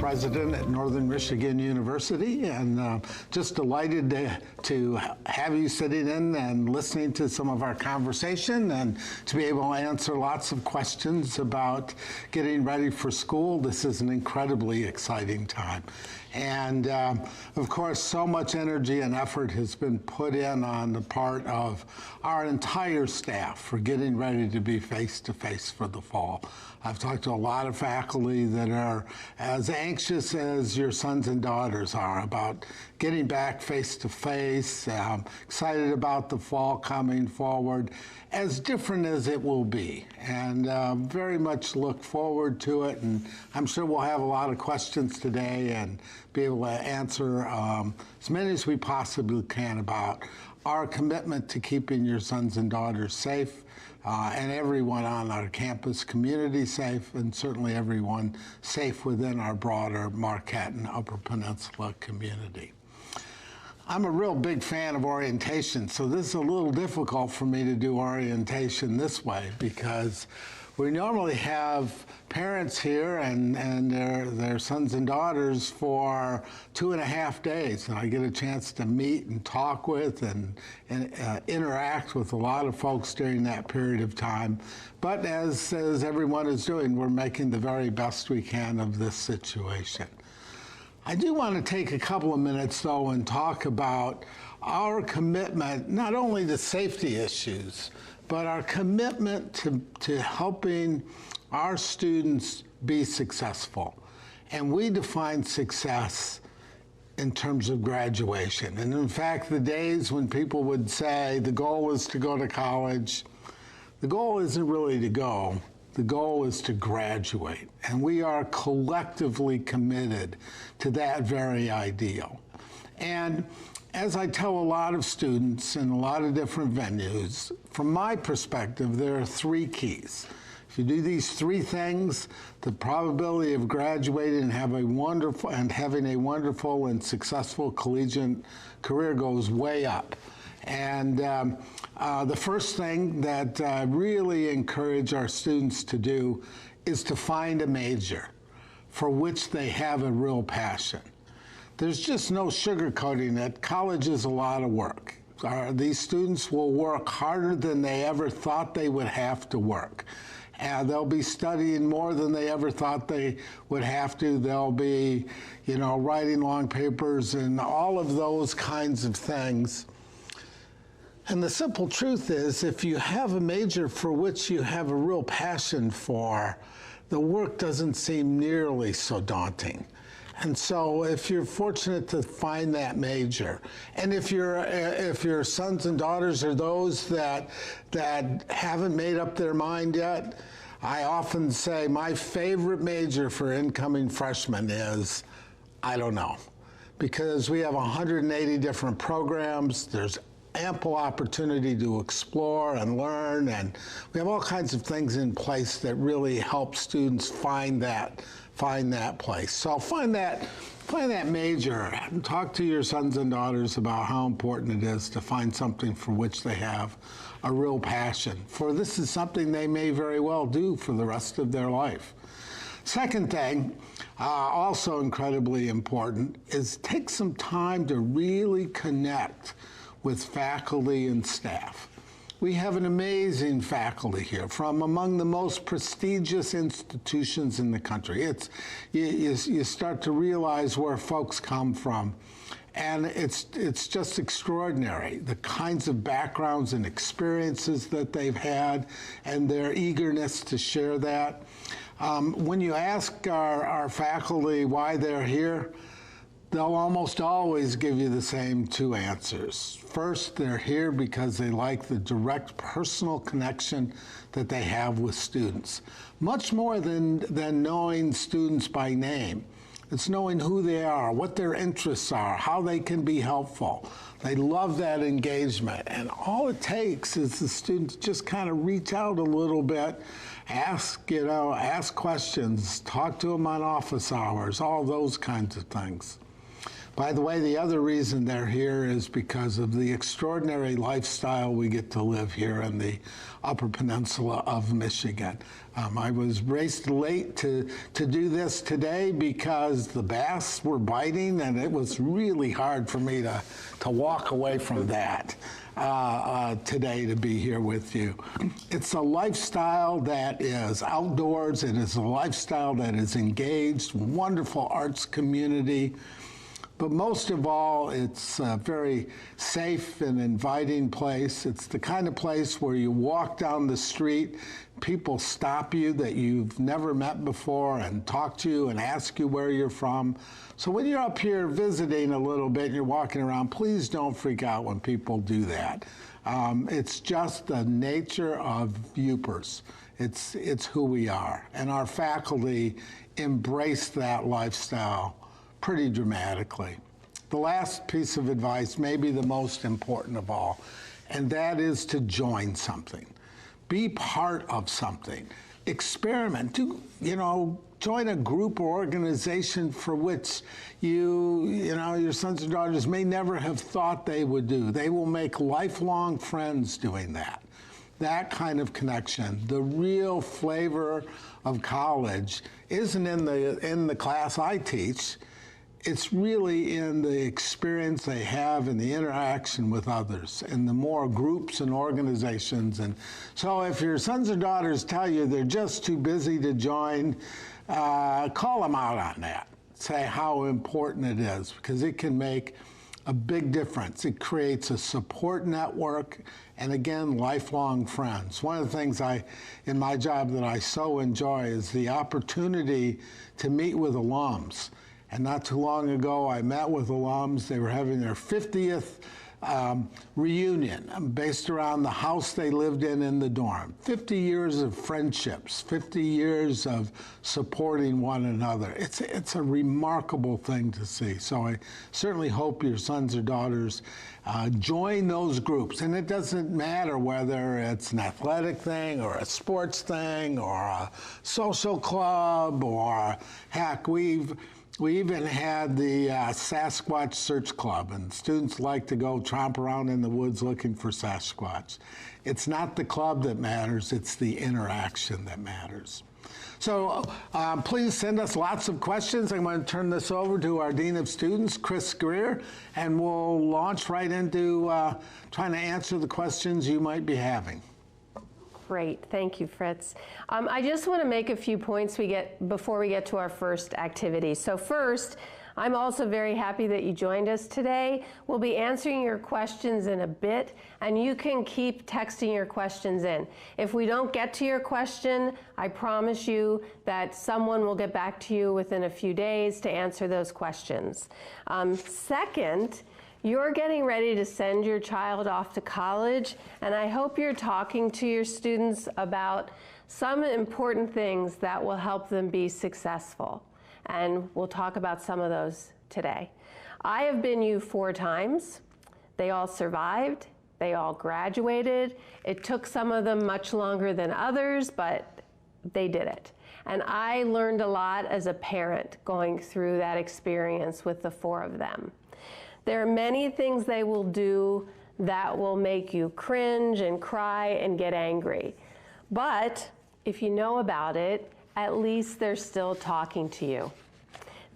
president at Northern Michigan University, and just delighted to have you sitting in and listening to some of our conversation and to be able to answer lots of questions about getting ready for school. This is an incredibly exciting time. And of course, so much energy and effort has been put in on the part of our entire staff for getting ready to be face-to-face for the fall. I've talked to a lot of faculty that are as anxious as your sons and daughters are about getting back face-to-face, excited about the fall coming forward, as different as it will be, and very much look forward to it. And I'm sure we'll have a lot of questions today and be able to answer as many as we possibly can about our commitment to keeping your sons and daughters safe, and everyone on our campus community safe, and certainly everyone safe within our broader Marquette and Upper Peninsula community. I'm a real big fan of orientation, so this is a little difficult for me to do orientation this way because we normally have parents here and their sons and daughters for 2.5 days, and I get a chance to meet and talk with and interact with a lot of folks during that period of time. But as everyone is doing, we're making the very best we can of this situation. I do want to take a couple of minutes, though, and talk about our commitment not only to safety issues, but our commitment to helping our students be successful. And we define success in terms of graduation. And in fact, the days when people would say the goal is to go to college, the goal isn't really to go. The goal is to graduate, and we are collectively committed to that very ideal. And as I tell a lot of students in a lot of different venues, from my perspective, there are 3 keys. If you do these 3 things, the probability of graduating and having a wonderful and successful collegiate career goes way up. And the first thing that I really encourage our students to do is to find a major for which they have a real passion. There's just no sugarcoating it. College is a lot of work. These students will work harder than they ever thought they would have to work. They'll be studying more than they ever thought they would have to. They'll be, writing long papers and all of those kinds of things. And the simple truth is, if you have a major for which you have a real passion for, the work doesn't seem nearly so daunting. And so if you're fortunate to find that major, and if your sons and daughters are those that haven't made up their mind yet, I often say my favorite major for incoming freshmen is, I don't know. Because we have 180 different programs, there's ample opportunity to explore and learn, and we have all kinds of things in place that really help students find that place. So find that major and talk to your sons and daughters about how important it is to find something for which they have a real passion, for this is something they may very well do for the rest of their life. Second thing, also incredibly important, is take some time to really connect with faculty and staff. We have an amazing faculty here from among the most prestigious institutions in the country. You start to realize where folks come from, and it's just extraordinary, the kinds of backgrounds and experiences that they've had and their eagerness to share that. When you ask our faculty why they're here, they'll almost always give you the same 2 answers. First, they're here because they like the direct personal connection that they have with students. Much more than knowing students by name. It's knowing who they are, what their interests are, how they can be helpful. They love that engagement. And all it takes is the student to just kind of reach out a little bit, ask questions, talk to them on office hours, all those kinds of things. By the way, the other reason they're here is because of the extraordinary lifestyle we get to live here in the Upper Peninsula of Michigan. I was raced late to do this today because the bass were biting, and it was really hard for me to walk away from that today to be here with you. It's a lifestyle that is outdoors. It is a lifestyle that is engaged, wonderful arts community. But most of all, it's a very safe and inviting place. It's the kind of place where you walk down the street, people stop you that you've never met before and talk to you and ask you where you're from. So when you're up here visiting a little bit and you're walking around, please don't freak out when people do that. It's just the nature of Upers. It's who we are. And our faculty embrace that lifestyle pretty dramatically. The last piece of advice may be the most important of all, and that is to join something. Be part of something. Experiment. Join a group or organization for which your sons and daughters may never have thought they would do. They will make lifelong friends doing that. That kind of connection. The real flavor of college isn't in the class I teach. It's really in the experience they have and the interaction with others and the more groups and organizations. And so if your sons or daughters tell you they're just too busy to join, call them out on that. Say how important it is, because it can make a big difference. It creates a support network and, again, lifelong friends. One of the things in my job that I so enjoy is the opportunity to meet with alums. And not too long ago, I met with alums. They were having their 50th reunion based around the house they lived in the dorm. 50 years of friendships, 50 years of supporting one another. It's a remarkable thing to see. So I certainly hope your sons or daughters join those groups. And it doesn't matter whether it's an athletic thing or a sports thing or a social club or, heck, we even had the Sasquatch Search Club, and students like to go tromp around in the woods looking for Sasquatch. It's not the club that matters, it's the interaction that matters. So please send us lots of questions. I'm going to turn this over to our Dean of Students, Chris Greer, and we'll launch right into trying to answer the questions you might be having. Great, thank you, Fritz. I just want to make a few points before we get to our first activity. So first, I'm also very happy that you joined us today. We'll be answering your questions in a bit, and you can keep texting your questions in. If we don't get to your question, I promise you that someone will get back to you within a few days to answer those questions. Second, you're getting ready to send your child off to college, and I hope you're talking to your students about some important things that will help them be successful. And we'll talk about some of those today. I have been you 4 times. They all survived. They all graduated. It took some of them much longer than others, but they did it. And I learned a lot as a parent going through that experience with the 4 of them. There are many things they will do that will make you cringe and cry and get angry. But if you know about it, at least they're still talking to you.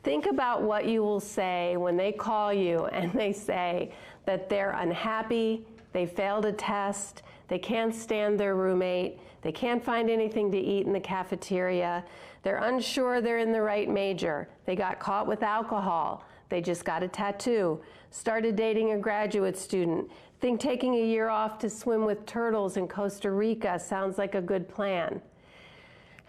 Think about what you will say when they call you and they say that they're unhappy, they failed a test, they can't stand their roommate, they can't find anything to eat in the cafeteria, they're unsure they're in the right major, they got caught with alcohol, they just got a tattoo, started dating a graduate student, think taking a year off to swim with turtles in Costa Rica sounds like a good plan.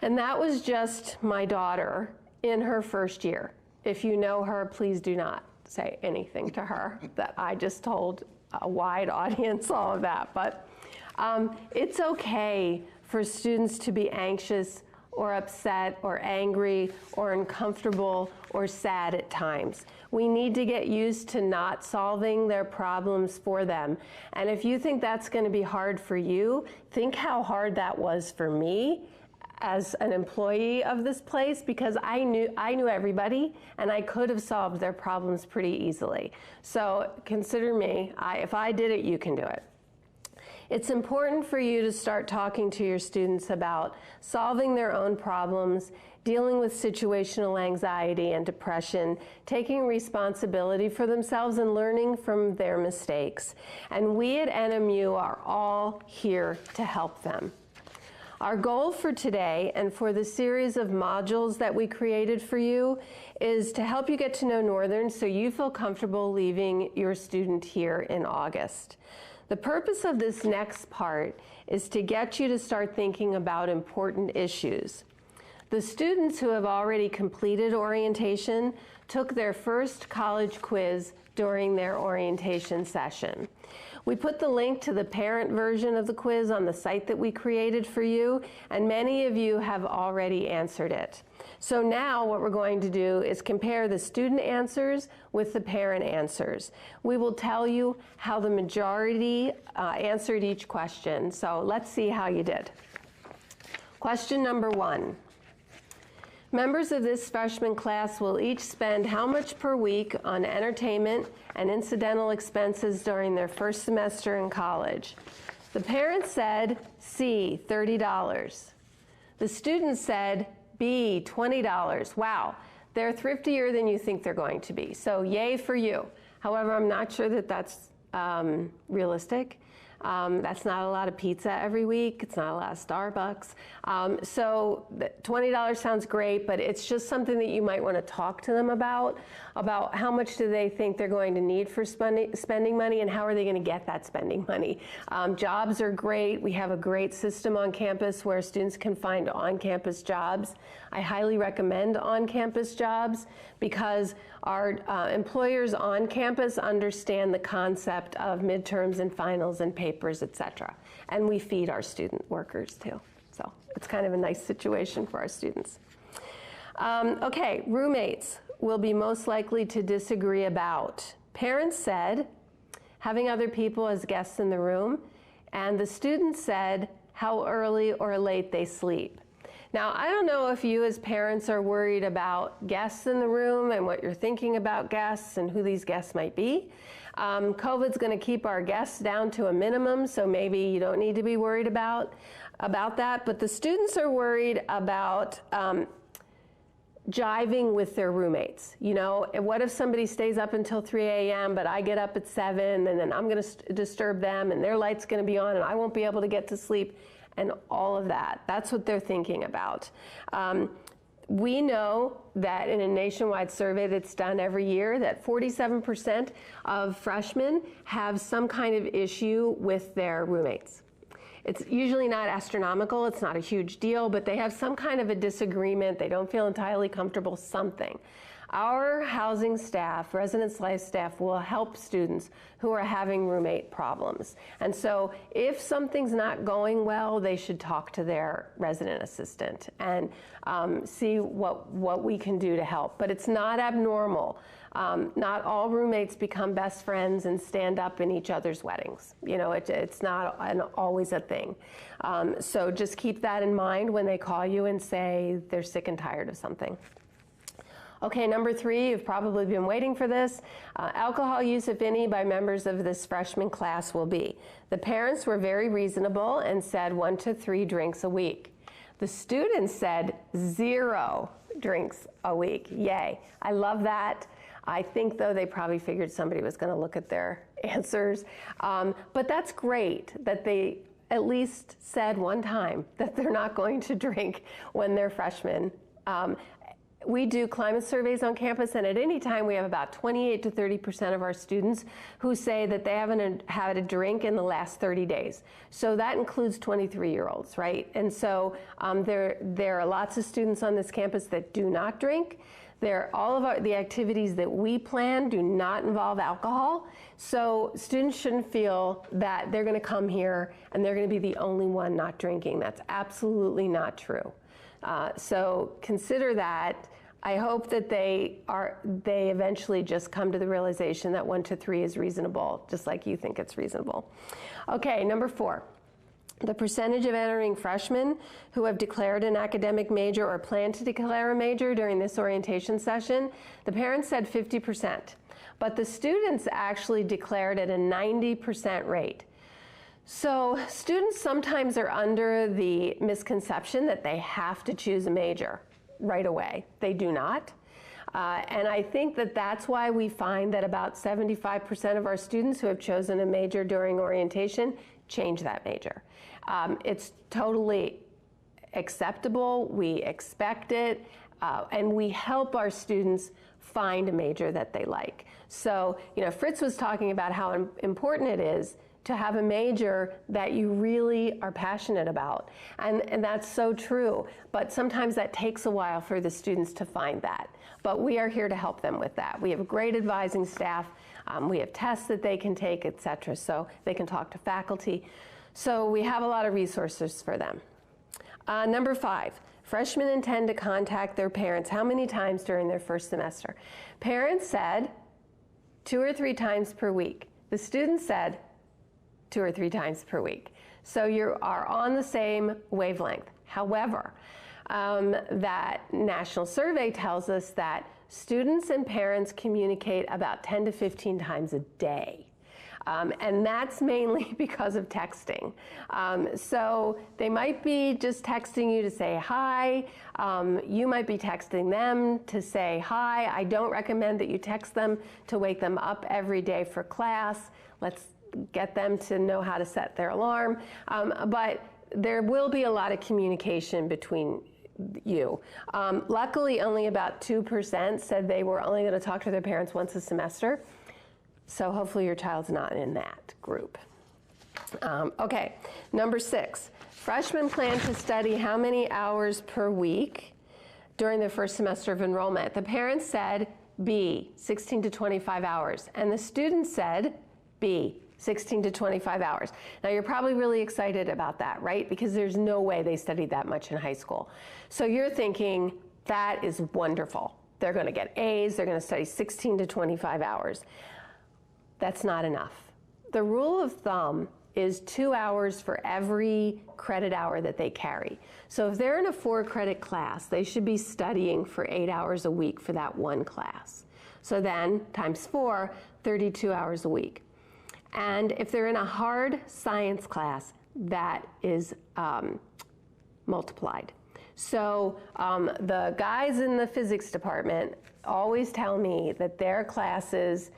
And that was just my daughter in her first year. If you know her, please do not say anything to her that I just told a wide audience all of that. But it's okay for students to be anxious or upset or angry or uncomfortable or sad at times. We need to get used to not solving their problems for them. And if you think that's going to be hard for you, think how hard that was for me as an employee of this place because I knew everybody and I could have solved their problems pretty easily. So consider me, if I did it, you can do it. It's important for you to start talking to your students about solving their own problems, dealing with situational anxiety and depression, taking responsibility for themselves and learning from their mistakes. And we at NMU are all here to help them. Our goal for today and for the series of modules that we created for you is to help you get to know Northern so you feel comfortable leaving your student here in August. The purpose of this next part is to get you to start thinking about important issues. The students who have already completed orientation took their first college quiz during their orientation session. We put the link to the parent version of the quiz on the site that we created for you, and many of you have already answered it. So now what we're going to do is compare the student answers with the parent answers. We will tell you how the majority answered each question. So let's see how you did. Question number 1. Members of this freshman class will each spend how much per week on entertainment and incidental expenses during their first semester in college? The parents said C, $30. The students said B, $20. Wow, they're thriftier than you think they're going to be. So yay for you. However, I'm not sure that that's realistic. That's not a lot of pizza every week. It's not a lot of Starbucks. So $20 sounds great, but it's just something that you might want to talk to them about how much do they think they're going to need for spending money and how are they going to get that spending money. Jobs are great. We have a great system on campus where students can find on-campus jobs. I highly recommend on-campus jobs because our employers on campus understand the concept of midterms and finals and papers, etc. And we feed our student workers too. So it's kind of a nice situation for our students. Okay, roommates will be most likely to disagree about. Parents said having other people as guests in the room, and the students said how early or late they sleep. Now, I don't know if you as parents are worried about guests in the room and what you're thinking about guests and who these guests might be. COVID's going to keep our guests down to a minimum, so maybe you don't need to be worried about that. But the students are worried about jiving with their roommates. You know, what if somebody stays up until 3 a.m., but I get up at 7, and then I'm going to disturb them, and their light's going to be on, and I won't be able to get to sleep. And all of that. That's what they're thinking about. We know that in a nationwide survey that's done every year that 47% of freshmen have some kind of issue with their roommates. It's usually not astronomical, it's not a huge deal, but they have some kind of a disagreement, they don't feel entirely comfortable, something. Our housing staff, residence life staff, will help students who are having roommate problems. And so if something's not going well, they should talk to their resident assistant and see what we can do to help. But it's not abnormal. Not all roommates become best friends and stand up in each other's weddings. You know, it's not always a thing. So just keep that in mind when they call you and say they're sick and tired of something. Okay, number 3, you've probably been waiting for this. Alcohol use, if any, by members of this freshman class will be. The parents were very reasonable and said 1 to 3 drinks a week. The students said 0 drinks a week. Yay. I love that. I think, though, they probably figured somebody was going to look at their answers. But that's great that they at least said one time that they're not going to drink when they're freshmen. We do climate surveys on campus, and at any time we have about 28 to 30% of our students who say that they haven't had a drink in the last 30 days. So that includes 23-year-olds, right? And so there are lots of students on this campus that do not drink. All of the activities that we plan do not involve alcohol. So students shouldn't feel that they're going to come here and they're going to be the only one not drinking. That's absolutely not true. So consider that. I hope that they eventually just come to the realization that 1 to 3 is reasonable, just like you think it's reasonable. Okay, number 4. The percentage of entering freshmen who have declared an academic major or plan to declare a major during this orientation session, the parents said 50%, but the students actually declared at a 90% rate. So students sometimes are under the misconception that they have to choose a major right away. They do not. And I think that that's why we find that about 75% of our students who have chosen a major during orientation change that major. It's totally acceptable, we expect it, and we help our students find a major that they like. So, Fritz was talking about how important it is to have a major that you really are passionate about. And that's so true, but sometimes that takes a while for the students to find that. But we are here to help them with that. We have a great advising staff, we have tests that they can take, etc., so they can talk to faculty. So we have a lot of resources for them. Number 5, freshmen intend to contact their parents how many times during their first semester? Parents said 2 or 3 times per week. The students said 2 or 3 times per week. So you are on the same wavelength. However, that national survey tells us that students and parents communicate about 10 to 15 times a day. And that's mainly because of texting. So they might be just texting you to say hi. You might be texting them to say hi. I don't recommend that you text them to wake them up every day for class. Let's get them to know how to set their alarm. But there will be a lot of communication between you. Luckily, only about 2% said they were only going to talk to their parents once a semester. So hopefully your child's not in that group. Okay, number 6, freshmen plan to study how many hours per week during their first semester of enrollment? The parents said B, 16 to 25 hours, and the students said B, 16 to 25 hours. Now you're probably really excited about that, right? Because there's no way they studied that much in high school. So you're thinking, that is wonderful. They're going to get A's, they're going to study 16 to 25 hours. That's not enough. The rule of thumb is 2 hours for every credit hour that they carry. So if they're in a 4-credit class, they should be studying for 8 hours a week for that one class. So then, times 4, 32 hours a week. And if they're in a hard science class, that is multiplied. So the guys in the physics department always tell me that their classes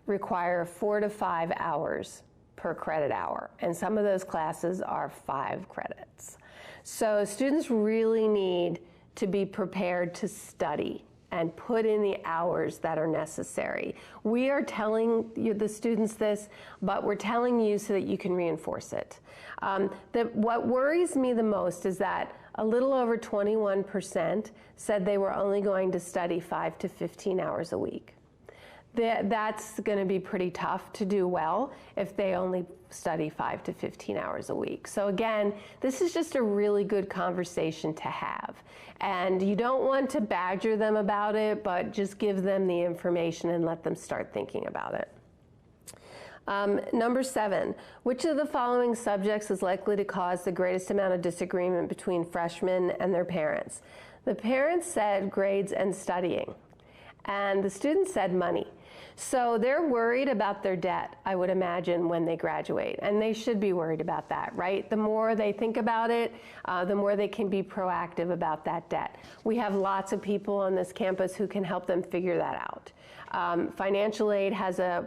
require 4 to 5 hours per credit hour, and some of those classes are 5 credits. So students really need to be prepared to study and put in the hours that are necessary. We are telling you, the students, this, but we're telling you so that you can reinforce it. What worries me the most is that a little over 21% said they were only going to study 5 to 15 hours a week. That's going to be pretty tough to do well if they only study 5 to 15 hours a week. So again, this is just a really good conversation to have. And you don't want to badger them about it, but just give them the information and let them start thinking about it. Number 7, which of the following subjects is likely to cause the greatest amount of disagreement between freshmen and their parents? The parents said grades and studying, and the students said money. So they're worried about their debt, I would imagine, when they graduate, and they should be worried about that, right? The more they think about it, the more they can be proactive about that debt. We have lots of people on this campus who can help them figure that out. Financial aid has a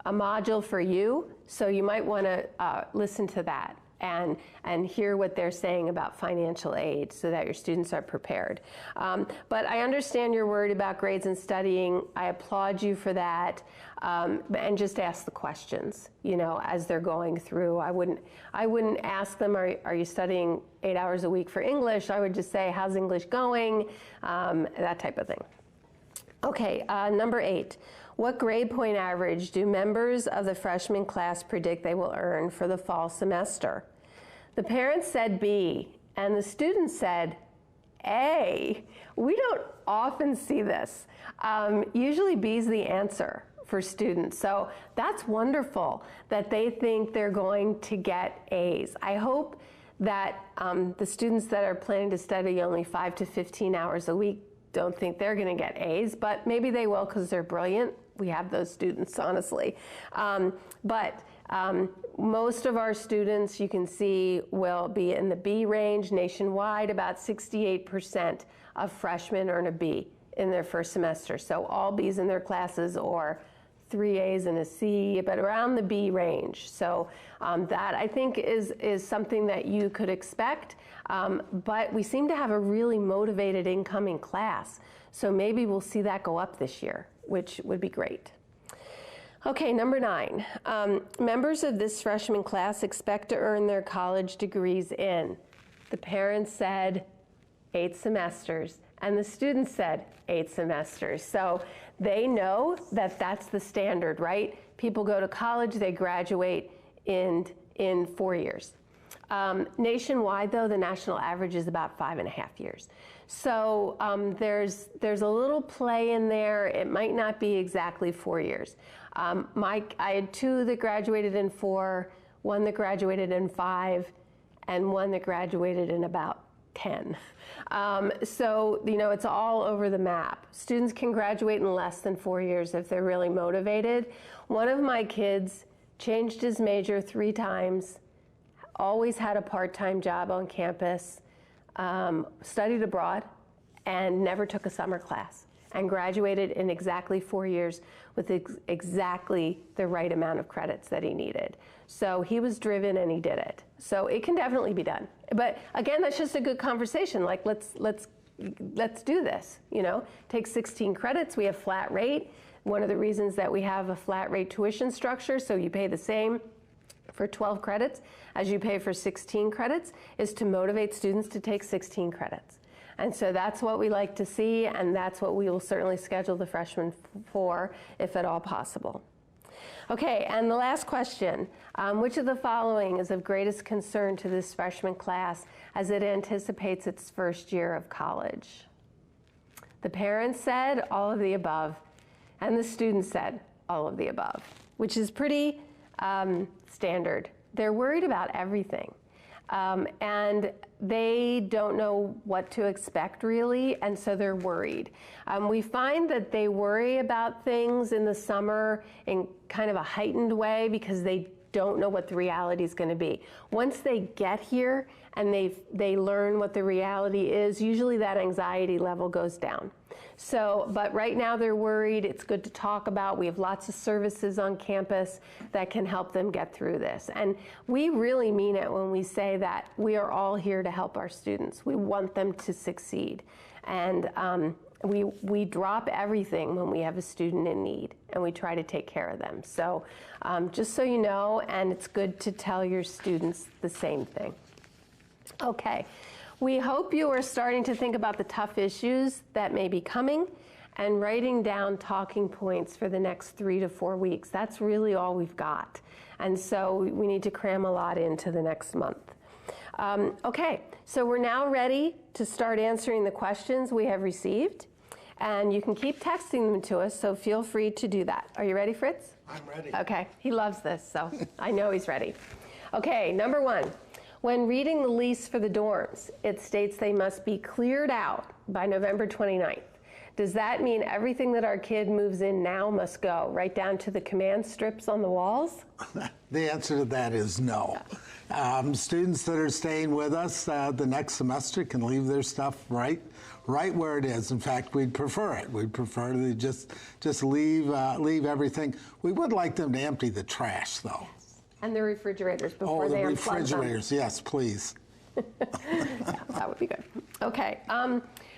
module for you, so you might want to listen to that and hear what they're saying about financial aid so that your students are prepared. But I understand you're worried about grades and studying. I applaud you for that. And just ask the questions, as they're going through. I wouldn't ask them, are you studying 8 hours a week for English? I would just say, how's English going? That type of thing. Okay, number 8. What grade point average do members of the freshman class predict they will earn for the fall semester? The parents said B, and the students said A. We don't often see this. Usually B is the answer for students. So that's wonderful that they think they're going to get A's. I hope that the students that are planning to study only 5 to 15 hours a week don't think they're going to get A's, but maybe they will because they're brilliant. We have those students, honestly. But most of our students, you can see, will be in the B range nationwide. About 68% of freshmen earn a B in their first semester. So all B's in their classes, or 3 A's and a C, but around the B range. So that, I think, is something that you could expect. But we seem to have a really motivated incoming class. So maybe we'll see that go up this year, which would be great. Okay, number 9. Members of this freshman class expect to earn their college degrees in. The parents said 8 semesters, and the students said 8 semesters. So they know that that's the standard, right? People go to college, they graduate in 4 years. Nationwide, though, the national average is about 5.5 years. So there's a little play in there. It might not be exactly 4 years. I had 2 that graduated in 4, 1 that graduated in 5, and 1 that graduated in about 10. So, you know, it's all over the map. Students can graduate in less than 4 years if they're really motivated. One of my kids changed his major 3 times, always had a part-time job on campus, studied abroad, and never took a summer class, and graduated in exactly 4 years with exactly the right amount of credits that he needed. So he was driven and he did it. So it can definitely be done. But again, that's just a good conversation. Like, let's do this, you know. Take 16 credits, we have flat rate. One of the reasons that we have a flat rate tuition structure, so you pay the same for 12 credits as you pay for 16 credits, is to motivate students to take 16 credits. And so that's what we like to see, and that's what we will certainly schedule the freshmen for, if at all possible. Okay, and the last question, which of the following is of greatest concern to this freshman class as it anticipates its first year of college? The parents said all of the above, and the students said all of the above, which is pretty standard. They're worried about everything. And they don't know what to expect, really, and so they're worried. We find that they worry about things in the summer in kind of a heightened way because they don't know what the reality is going to be. Once they get here and they learn what the reality is, usually that anxiety level goes down. So, but right now they're worried. It's good to talk about. We have lots of services on campus that can help them get through this. And we really mean it when we say that we are all here to help our students. We want them to succeed. And we drop everything when we have a student in need, and we try to take care of them. So just so you know, and it's good to tell your students the same thing. Okay. We hope you are starting to think about the tough issues that may be coming and writing down talking points for the next 3 to 4 weeks. That's really all we've got. And so we need to cram a lot into the next month. Okay, so we're now ready to start answering the questions we have received. And you can keep texting them to us, so feel free to do that. Are you ready, Fritz? I'm ready. Okay, he loves this, so I know he's ready. Okay, number 1. When reading the lease for the dorms, it states they must be cleared out by November 29th. Does that mean everything that our kid moves in now must go, right down to the command strips on the walls? The answer to that is no. Students that are staying with us the next semester can leave their stuff right where it is. In fact, we'd prefer it. We'd prefer to just leave everything. We would like them to empty the trash, though. And the refrigerators before they unplug them. Oh, the refrigerators, yes, please. Yeah, that would be good. Okay,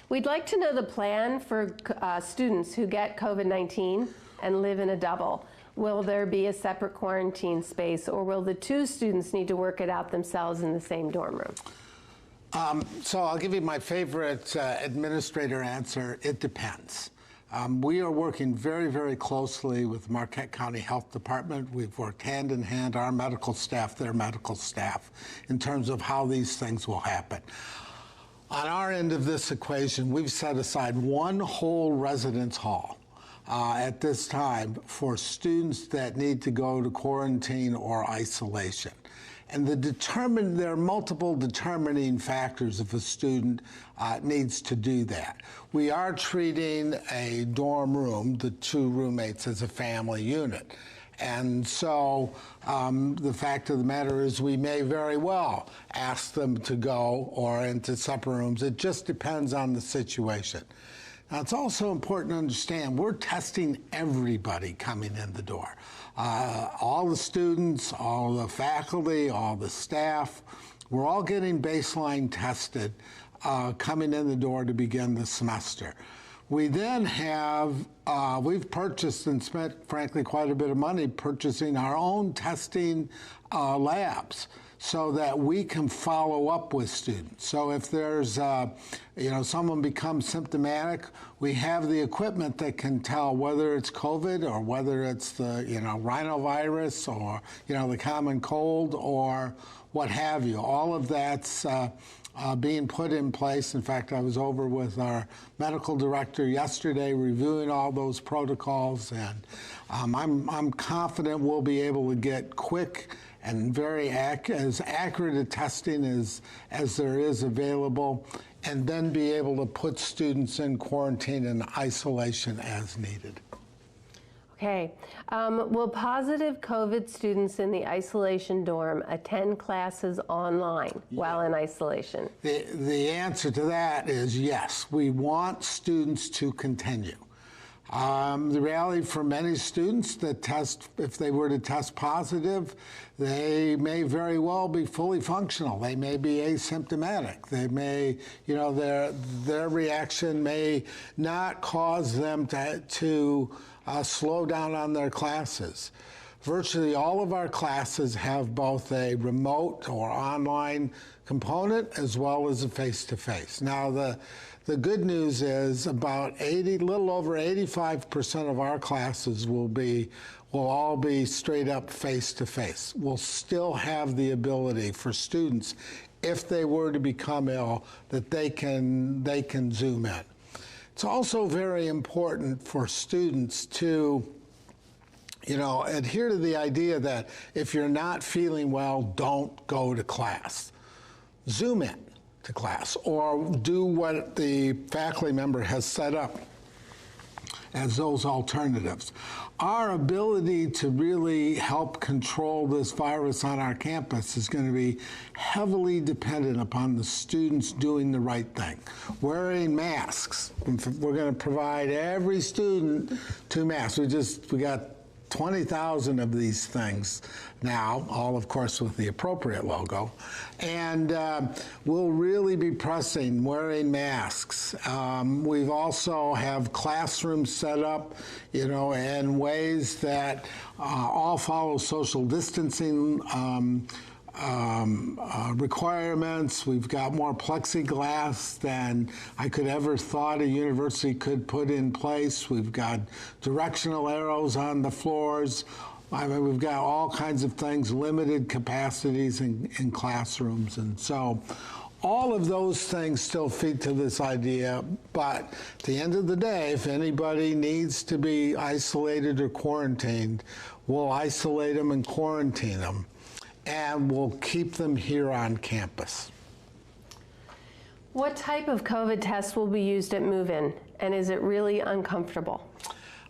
we'd like to know the plan for students who get COVID-19 and live in a double. Will there be a separate quarantine space, or will the 2 students need to work it out themselves in the same dorm room? So I'll give you my favorite administrator answer. It depends. We are working very, very closely with Marquette County Health Department. We've worked hand in hand, our medical staff, their medical staff, in terms of how these things will happen. On our end of this equation, we've set aside 1 whole residence hall at this time for students that need to go to quarantine or isolation. And there are multiple determining factors if a student needs to do that. We are treating a dorm room, the 2 roommates, as a family unit. And so the fact of the matter is we may very well ask them to go or into separate rooms. It just depends on the situation. Now, it's also important to understand we're testing everybody coming in the door. All the students, all the faculty, all the staff, we're all getting baseline tested coming in the door to begin the semester. We then have, we've purchased and spent, frankly, quite a bit of money purchasing our own testing labs so that we can follow up with students. So if there's, someone becomes symptomatic, we have the equipment that can tell whether it's COVID or whether it's the, rhinovirus or, the common cold or what have you. All of that's being put in place. In fact, I was over with our medical director yesterday reviewing all those protocols, and I'm confident we'll be able to get quick and as accurate a testing as there is available, and then be able to put students in quarantine and isolation as needed. Okay. Will positive COVID students in the isolation dorm attend classes online while in isolation? The answer to that is yes. We want students to continue. The reality for many students that test, if they were to test positive, they may very well be fully functional. They may be asymptomatic. They may, their reaction may not cause them to slow down on their classes. Virtually all of our classes have both a remote or online component as well as a face-to-face. Now, the good news is about little over 85% of our classes will all be straight up face-to-face. We'll still have the ability for students, if they were to become ill, that they can Zoom in. It's also very important for students to adhere to the idea that if you're not feeling well, don't go to class. Zoom in to class or do what the faculty member has set up as those alternatives. Our ability to really help control this virus on our campus is going to be heavily dependent upon the students doing the right thing. Wearing masks. We're going to provide every student 2 masks. We got 20,000 of these things now, all of course with the appropriate logo, and we'll really be pressing wearing masks. We've also have classrooms set up, in ways that all follow social distancing requirements. We've got more plexiglass than I could ever thought a university could put in place. We've got directional arrows on the floors. We've got all kinds of things, limited capacities in classrooms. And so all of those things still feed to this idea, but at the end of the day, if anybody needs to be isolated or quarantined, we'll isolate them and quarantine them, and we'll keep them here on campus. What type of COVID test will be used at move-in, and is it really uncomfortable?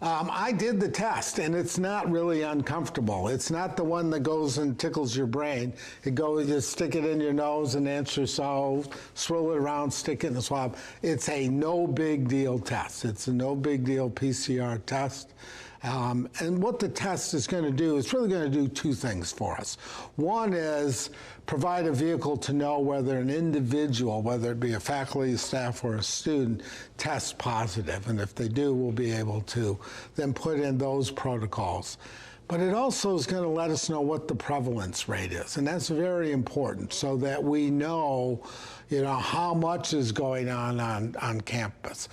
I did the test, and it's not really uncomfortable. It's not the one that goes and tickles your brain. You stick it in your nose and answer so, swirl it around, stick it in the swab. It's a no big deal test. It's a no big deal PCR test. And what the test is going to do, it's really going to do 2 things for us. One is provide a vehicle to know whether an individual, whether it be a faculty, staff, or a student, tests positive. And if they do, we'll be able to then put in those protocols. But it also is going to let us know what the prevalence rate is. And that's very important so that we know, how much is going on campus,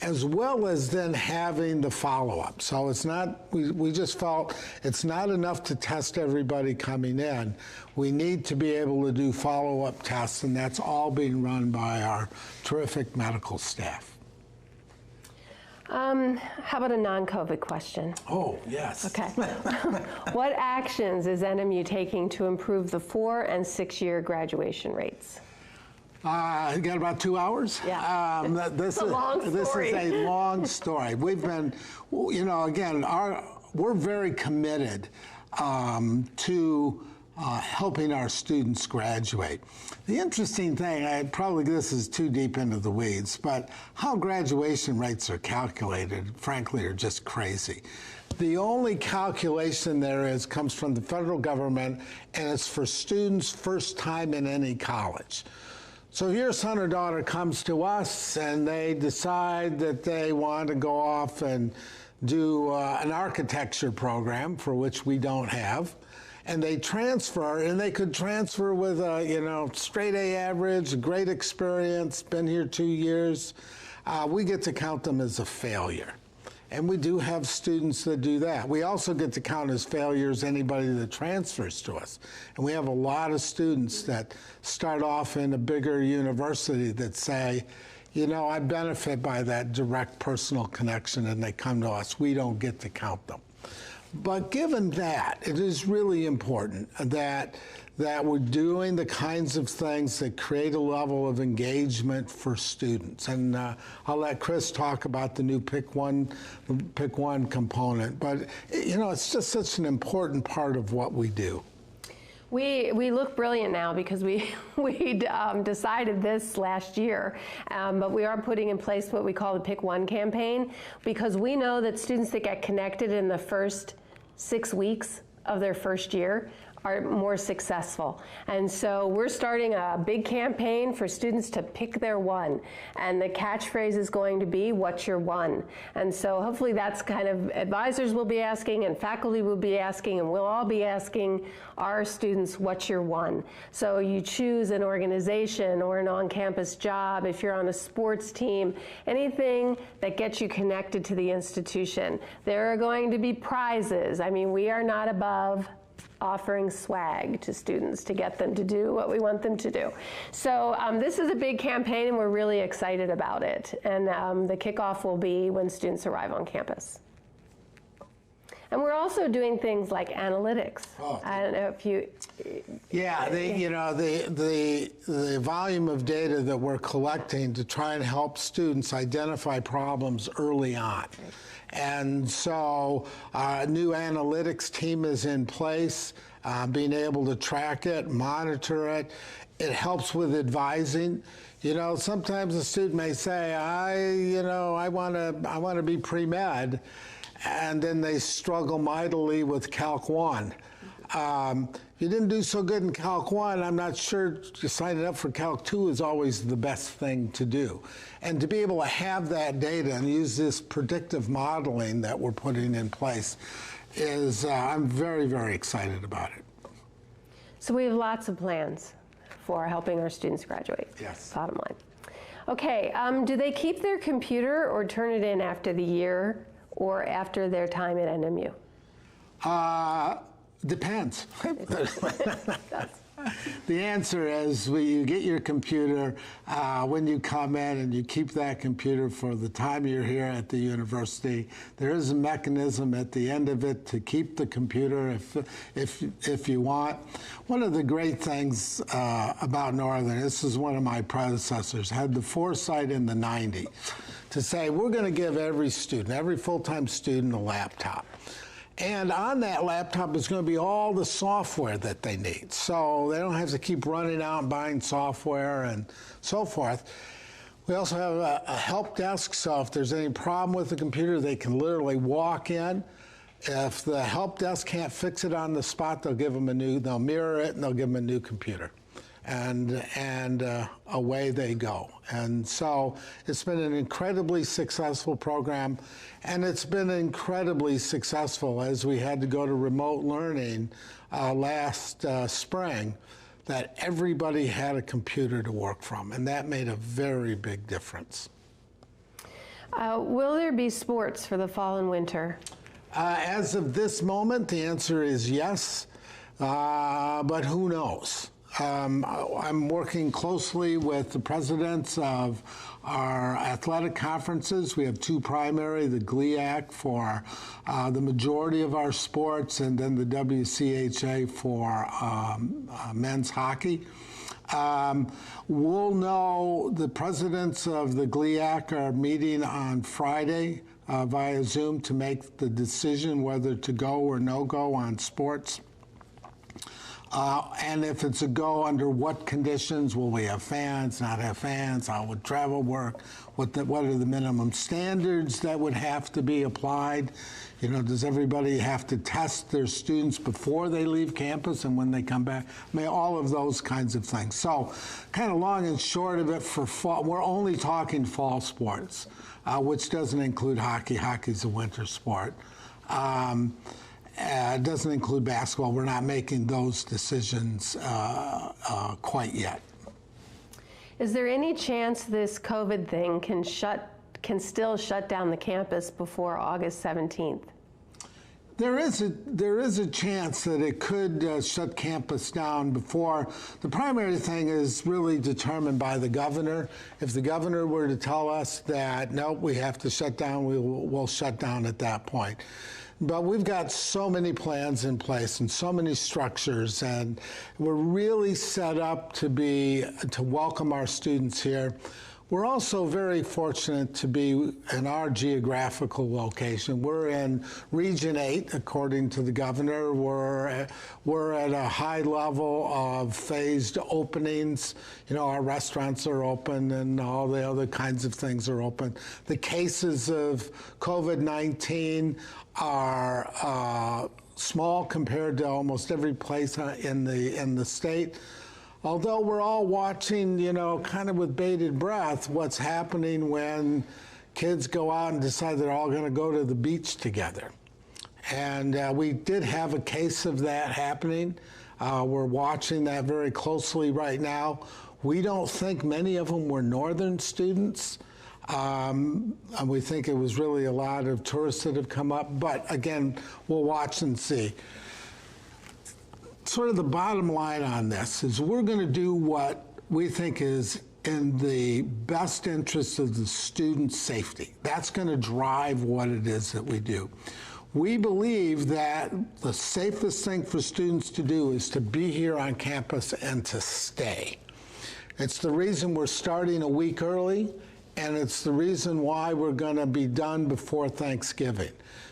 as well as then having the follow-up. So it's not, we just felt it's not enough to test everybody coming in. We need to be able to do follow-up tests, and that's all being run by our terrific medical staff. How about a non-COVID question? Oh, yes. Okay. What actions is NMU taking to improve the 4- and 6-year graduation rates? You got about 2 hours? Yeah. This It's a long story. This is a long story. We've been, again, we're very committed to helping our students graduate. The interesting thing, probably this is too deep into the weeds, but how graduation rates are calculated, frankly, are just crazy. The only calculation there is comes from the federal government, and it's for students' first time in any college. So if your son or daughter comes to us and they decide that they want to go off and do an architecture program, for which we don't have, and they transfer, and they could transfer with a straight A average, great experience, been here 2 years, we get to count them as a failure. And we do have students that do that. We also get to count as failures anybody that transfers to us. And we have a lot of students that start off in a bigger university that say, I benefit by that direct personal connection, and they come to us. We don't get to count them. But given that, it is really important that we're doing the kinds of things that create a level of engagement for students. And I'll let Chris talk about the new Pick One component. But, it's just such an important part of what we do. We look brilliant now because we decided this last year, but we are putting in place what we call the Pick One campaign, because we know that students that get connected in the first 6 weeks of their first year are more successful. And so we're starting a big campaign for students to pick their one. And the catchphrase is going to be, what's your one? And so hopefully that's kind of, advisors will be asking and faculty will be asking, and we'll all be asking our students, what's your one? So you choose an organization or an on-campus job, if you're on a sports team, anything that gets you connected to the institution. There are going to be prizes. I mean, we are not above offering swag to students to get them to do what we want them to do. So this is a big campaign, and we're really excited about it. And the kickoff will be when students arrive on campus. And we're also doing things like analytics. Oh. I don't know if you... Yeah, the volume of data that we're collecting to try and help students identify problems early on. And so a new analytics team is in place, being able to track it, monitor it. It helps with advising. Sometimes a student may say, I want to be pre-med, and then they struggle mightily with Calc 1. If you didn't do so good in Calc 1, I'm not sure signing up for Calc 2 is always the best thing to do. And to be able to have that data and use this predictive modeling that we're putting in place is, I'm very, very excited about it. So we have lots of plans for helping our students graduate. Yes. Bottom line. Okay, do they keep their computer or turn it in after the year or after their time at NMU? Depends. The answer is you get your computer when you come in, and you keep that computer for the time you're here at the university. There is a mechanism at the end of it to keep the computer if you want. One of the great things about Northern, this is one of my predecessors, had the foresight in the 90s to say, we're going to give every student, every full-time student, a laptop. And on that laptop is going to be all the software that they need. So they don't have to keep running out and buying software and so forth. We also have a help desk, so if there's any problem with the computer, they can literally walk in. If the help desk can't fix it on the spot, they'll mirror it, and they'll give them a new computer. And away they go. And so it's been an incredibly successful program, and it's been incredibly successful as we had to go to remote learning last spring, that everybody had a computer to work from, and that made a very big difference. Will there be sports for the fall and winter? As of this moment, the answer is yes, but who knows? I'm working closely with the presidents of our athletic conferences. We have two primary, the GLIAC for the majority of our sports, and then the WCHA for men's hockey. We'll know, the presidents of the GLIAC are meeting on Friday via Zoom to make the decision whether to go or no go on sports. And if it's a go, under what conditions? Will we have fans, not have fans? How would travel work? What are the minimum standards that would have to be applied? You know, does everybody have to test their students before they leave campus and when they come back? I mean, all of those kinds of things. So kind of long and short of it, for fall, we're only talking fall sports, which doesn't include hockey. Hockey's a winter sport. It doesn't include basketball. We're not making those decisions quite yet. Is there any chance this COVID thing can still shut down the campus before August 17th? There is a chance that it could shut campus down before. The primary thing is really determined by the governor. If the governor were to tell us that, nope, we have to shut down, we'll shut down at that point. But we've got so many plans in place and so many structures, and we're really set up to welcome our students here. We're also very fortunate to be in our geographical location. We're in Region 8, according to the governor. We're at a high level of phased openings. You know, our restaurants are open and all the other kinds of things are open. The cases of COVID-19 are small compared to almost every place in the state. Although we're all watching, you know, kind of with bated breath, what's happening when kids go out and decide they're all going to go to the beach together. And we did have a case of that happening. We're watching that very closely right now. We don't think many of them were northern students. And we think it was really a lot of tourists that have come up. But again, we'll watch and see. Sort of the bottom line on this is we're going to do what we think is in the best interest of the student's safety. That's going to drive what it is that we do. We believe that the safest thing for students to do is to be here on campus and to stay. It's the reason we're starting a week early, and it's the reason why we're going to be done before Thanksgiving,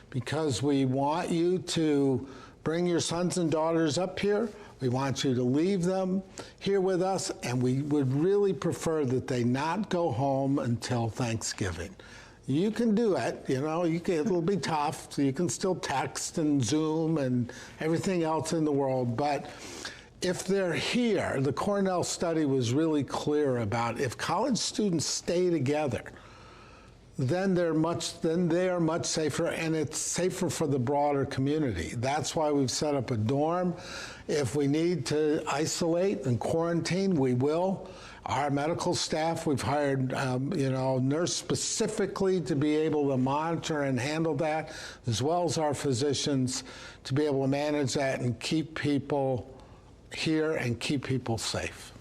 because we want you to bring your sons and daughters up here. We want you to leave them here with us, and we would really prefer that they not go home until Thanksgiving. You can do it, you know, it'll be tough, so you can still text and Zoom and everything else in the world, but if they're here, the Cornell study was really clear about if college students stay together, then they are much safer, and it's safer for the broader community. That's why we've set up a dorm. If we need to isolate and quarantine, we will. Our medical staff, we've hired nurse specifically to be able to monitor and handle that, as well as our physicians to be able to manage that and keep people here and keep people safe.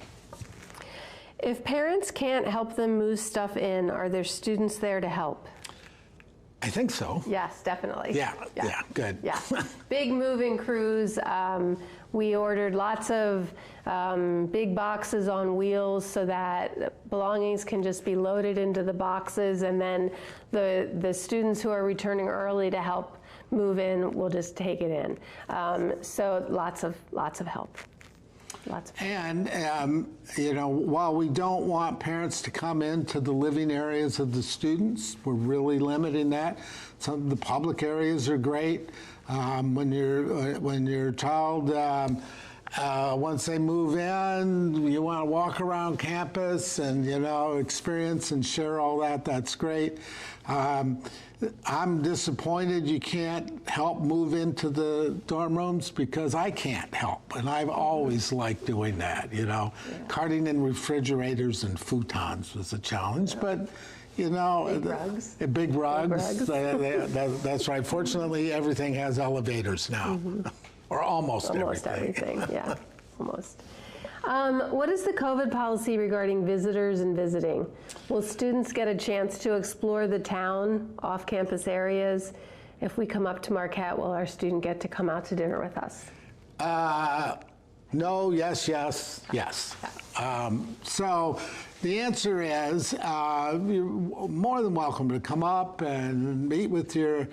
If parents can't help them move stuff in, are there students there to help? I think so. Yes, definitely. Yeah, good. Yeah, big moving crews. We ordered lots of big boxes on wheels so that belongings can just be loaded into the boxes, and then the students who are returning early to help move in will just take it in. So lots of help. And, while we don't want parents to come into the living areas of the students, we're really limiting that. Some of the public areas are great. When your child, once they move in, you want to walk around campus and, experience and share all that, that's great. I'm disappointed you can't help move into the dorm rooms because I can't help, and I've always liked doing that, Carting in refrigerators and futons was a challenge, but, Big rugs. Big rugs. That's right. Fortunately, everything has elevators now, or almost everything. Yeah, almost. What is the COVID policy regarding visitors and visiting? Will students get a chance to explore the town, off-campus areas? If we come up to Marquette, will our student get to come out to dinner with us? No, yes, yes, yes. So the answer is you're more than welcome to come up and meet with your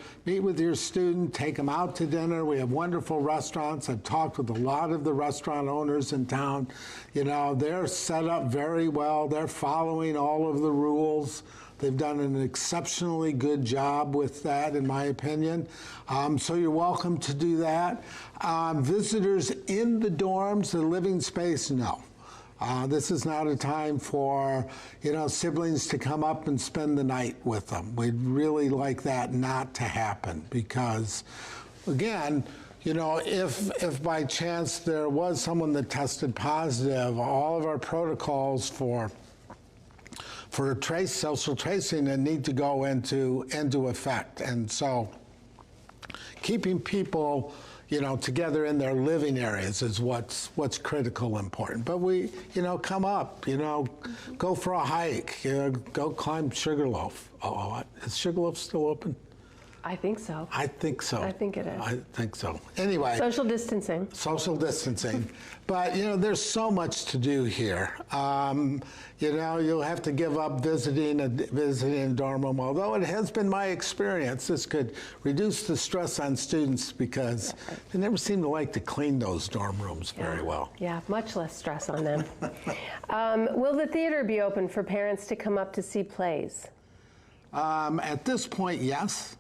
student, take them out to dinner. We have wonderful restaurants. I've talked with a lot of the restaurant owners in town. You know, they're set up very well. They're following all of the rules. They've done an exceptionally good job with that, in my opinion. So you're welcome to do that. Visitors in the dorms, the living space, no. This is not a time for, siblings to come up and spend the night with them. We'd really like that not to happen because, again, if by chance there was someone that tested positive, all of our protocols for social tracing and need to go into effect. And so keeping people, together in their living areas is what's critical important. But we, come up, go for a hike, go climb Sugarloaf. Oh, is Sugarloaf still open? I think so. I think so. I think it is. I think so. Anyway. Social distancing. Social distancing. But, there's so much to do here. You'll have to give up visiting a dorm room, although it has been my experience. This could reduce the stress on students because they never seem to like to clean those dorm rooms very well. Yeah, much less stress on them. Will the theater be open for parents to come up to see plays? At this point, yes.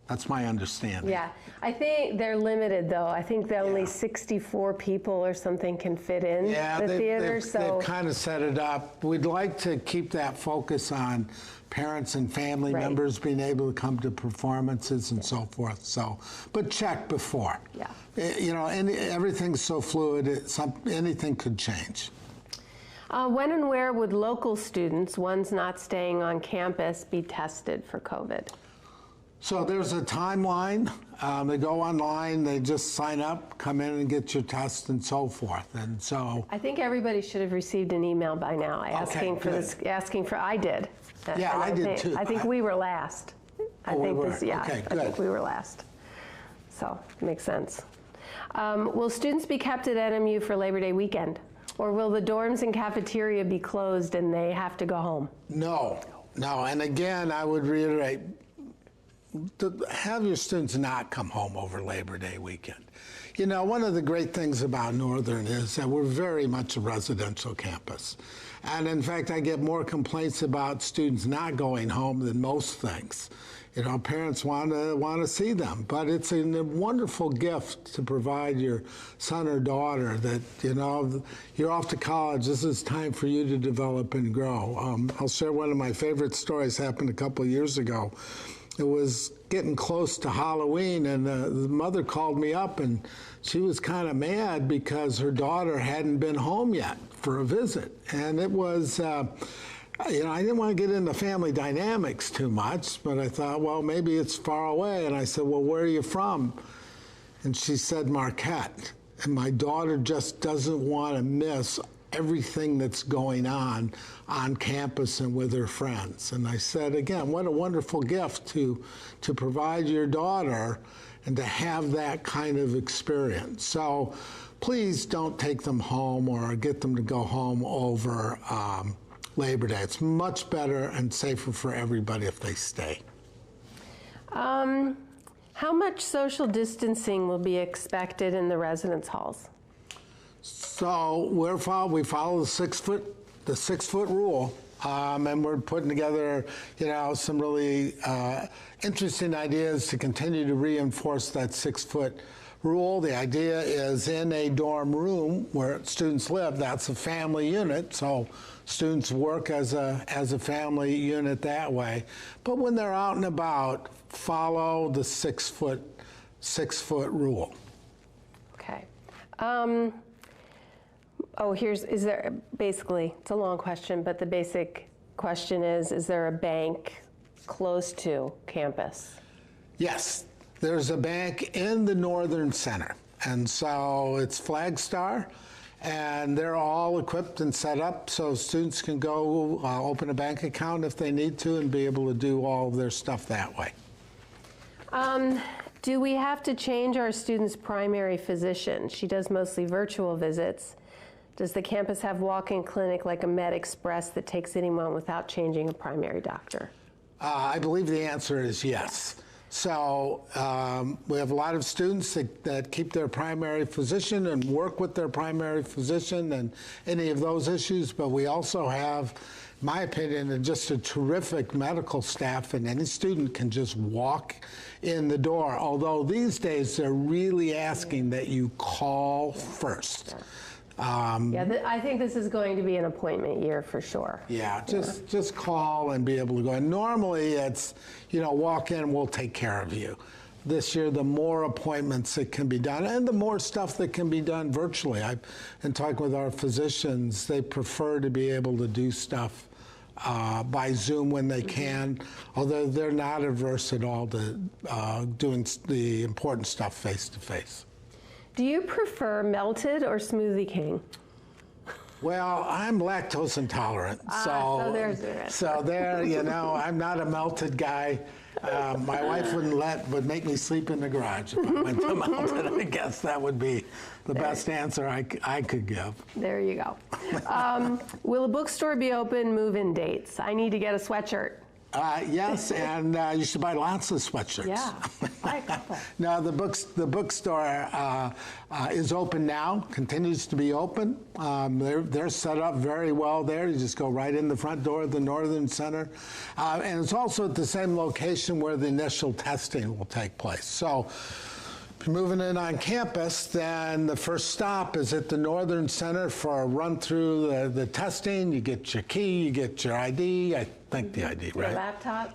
That's my understanding. Yeah, I think they're limited though. I think that only 64 people or something can fit in the theater. They've kind of set it up. We'd like to keep that focus on parents and family members being able to come to performances and so forth. So, but check before. Yeah. Everything's so fluid. Anything could change. When and where would local students, ones not staying on campus, be tested for COVID? So there's a timeline. They go online, they just sign up, come in and get your test and so forth. And so I think everybody should have received an email by now asking for this. I did. Yeah, I did too. I think we were last. I think we were last. So it makes sense. Will students be kept at NMU for Labor Day weekend? Or will the dorms and cafeteria be closed and they have to go home? No. And again, I would reiterate, have your students not come home over Labor Day weekend. One of the great things about Northern is that we're very much a residential campus. And in fact, I get more complaints about students not going home than most things. Parents want to see them, but it's a wonderful gift to provide your son or daughter that, you're off to college. This is time for you to develop and grow. I'll share one of my favorite stories happened a couple of years ago. It was getting close to Halloween, and the mother called me up, and she was kind of mad because her daughter hadn't been home yet for a visit. And it was, I didn't want to get into family dynamics too much, but I thought, well, maybe it's far away. And I said, well, where are you from? And she said, Marquette. And my daughter just doesn't want to miss everything that's going on campus and with her friends. And I said, again, what a wonderful gift to provide your daughter and to have that kind of experience. So please don't take them home or get them to go home over Labor Day. It's much better and safer for everybody if they stay. How much social distancing will be expected in the residence halls? So we follow the 6 foot rule, and we're putting together, some really interesting ideas to continue to reinforce that 6 foot rule. The idea is in a dorm room where students live, that's a family unit, so students work as a family unit that way. But when they're out and about, follow the 6 foot rule. Okay. It's a long question, but the basic question is there a bank close to campus? Yes, there's a bank in the Northern Center. And so it's Flagstar, and they're all equipped and set up so students can go open a bank account if they need to and be able to do all of their stuff that way. Do we have to change our student's primary physician? She does mostly virtual visits. Does the campus have walk-in clinic like a Med Express that takes anyone without changing a primary doctor? I believe the answer is yes. So we have a lot of students that keep their primary physician and work with their primary physician and any of those issues, but we also have, in my opinion, just a terrific medical staff, and any student can just walk in the door, although these days they're really asking that you call first. I think this is going to be an appointment year for sure. Yeah, just call and be able to go. And normally it's, walk in, we'll take care of you. This year, the more appointments that can be done and the more stuff that can be done virtually. I've been talking with our physicians, they prefer to be able to do stuff by Zoom when they can, although they're not averse at all to doing the important stuff face to face. Do you prefer Melted or Smoothie King? Well, I'm lactose intolerant, so I'm not a melted guy. My wife would make me sleep in the garage if I went to Melted. I guess that would be the best answer I could give. There you go. Will a bookstore be open move-in dates? I need to get a sweatshirt. Yes, and you should buy lots of sweatshirts. Yeah, buy a couple. No, the bookstore is open now, continues to be open. They're set up very well there. You just go right in the front door of the Northern Center. And it's also at the same location where the initial testing will take place. So if you're moving in on campus, then the first stop is at the Northern Center for a run through the testing. You get your key, you get your ID, I think the ID, right? Your